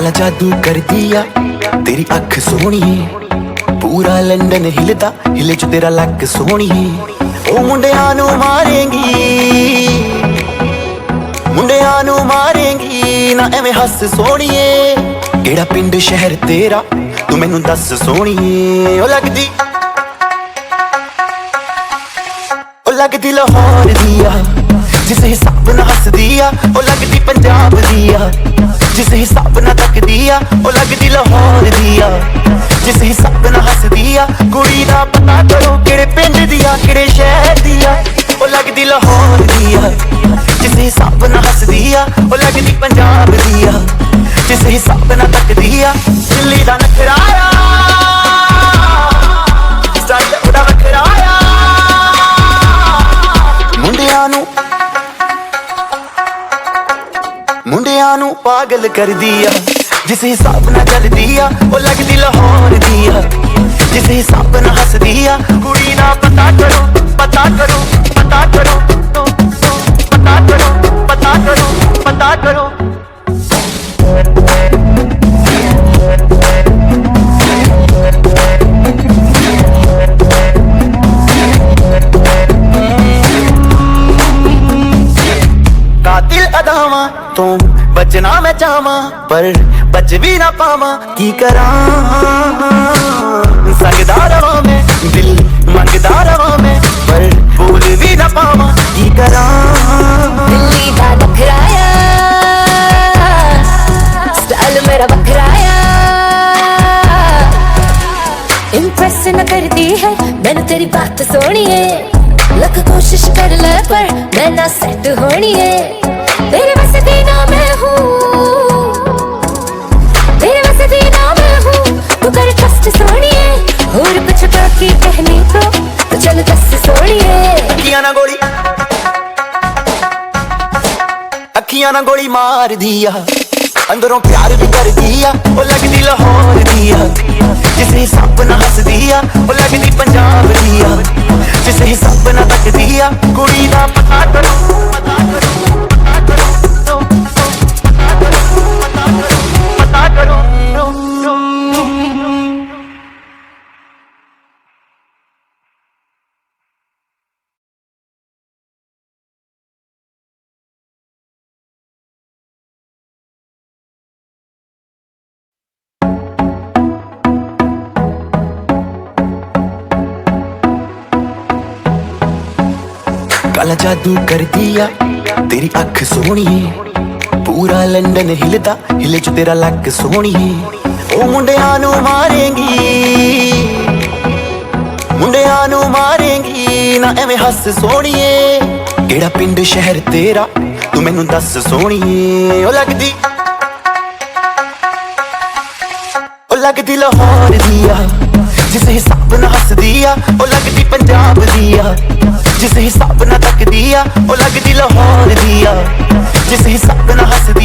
काला जादू कर दिया तेरी अख सोहणीए, पूरा लंडन हिलदा हिले च तेरा लक सोहणीए। ओ मुंडियां नू मारेंगी, मुंडियां नू मारेंगी ना एवें हस सोहणीए। केड़ा पिंड शहर तेरा तू मैनू दस सोहणीए। ओ लगदी लाहौर दिया जिस हिसाब ना हस दिया, ओ लगदी पंजाब दिया जिस हिसाब ना तक दिया। ओ लगदी लाहौर दिया जिस हिसाब ना हस दिया। कुड़ी दा पता करो केड़े पिंड दिया केड़े शहर दिया। ओ लगदी लाहौर दिया जिस हिसाब ना हस दिया। ओ लगदी पंजाब दिया जिस हिसाब ना तक दिया। दिल्ली दा नखराया स्टाइल उड़ा वखराया। मुंडियां नू पागल कर दिया जिस हिसाब ना चल दिया। ओ लगदी लाहौर दिया जिस हिसाब ना हस दिया। कुड़ी दा पता करो पता करो पता करो पता करो पता करो पता करो। कातिल अदावां तो बचना मैं चाहवां पर बच भी ना पावां। की करां संगदा रवां मैं दिल मंगदा रवां मैं पर बोल भी ना पावां। की करां दिल्ली दा नखराया स्टाइल मेरा बखराया। इम्प्रेस न करती है मैंने तेरी बात सोनी है। लख कोशिश कर ले पर मैं ना सेट होनी है। तेरे बस दी ना मैं हूँ, तेरे बस दी ना मैं हूँ। तू कर ट्रस्ट सोनिए और कुछ बाकी कहनी तो चल दस सोनिए। अखियां ना गोली अखियां ना गोली मार दिया अंदरों प्यार भी कर दिया। ओ लगदी लाहौर दिया जिस हिसाब ना हस दिया। ओ लगदी पंजाब दिया जिस हिसाब ना तक दिया। कुड़ी दा पता करो पता करो पता करो पता करो। काला जादू कर दिया तेरी अख सोहणीए, पूरा लंडन हिलदा हिले च तेरा लक सोहणीए। ओ मुंडियां नू मारेंगी, मुंडियां नू मारेंगी ना एवें हस सोहणीए। केड़ा पिंड शहर तेरा तू मैनू दस सोहणीए। ओ लगदी लाहौर दिया जिस हिसाब ना हस दिया। ओ लगदी पंजाब दिया जिस हिसाब ना तक दिया। ओ लगदी लाहौर दिया जिस हिसाब ना हस दिया।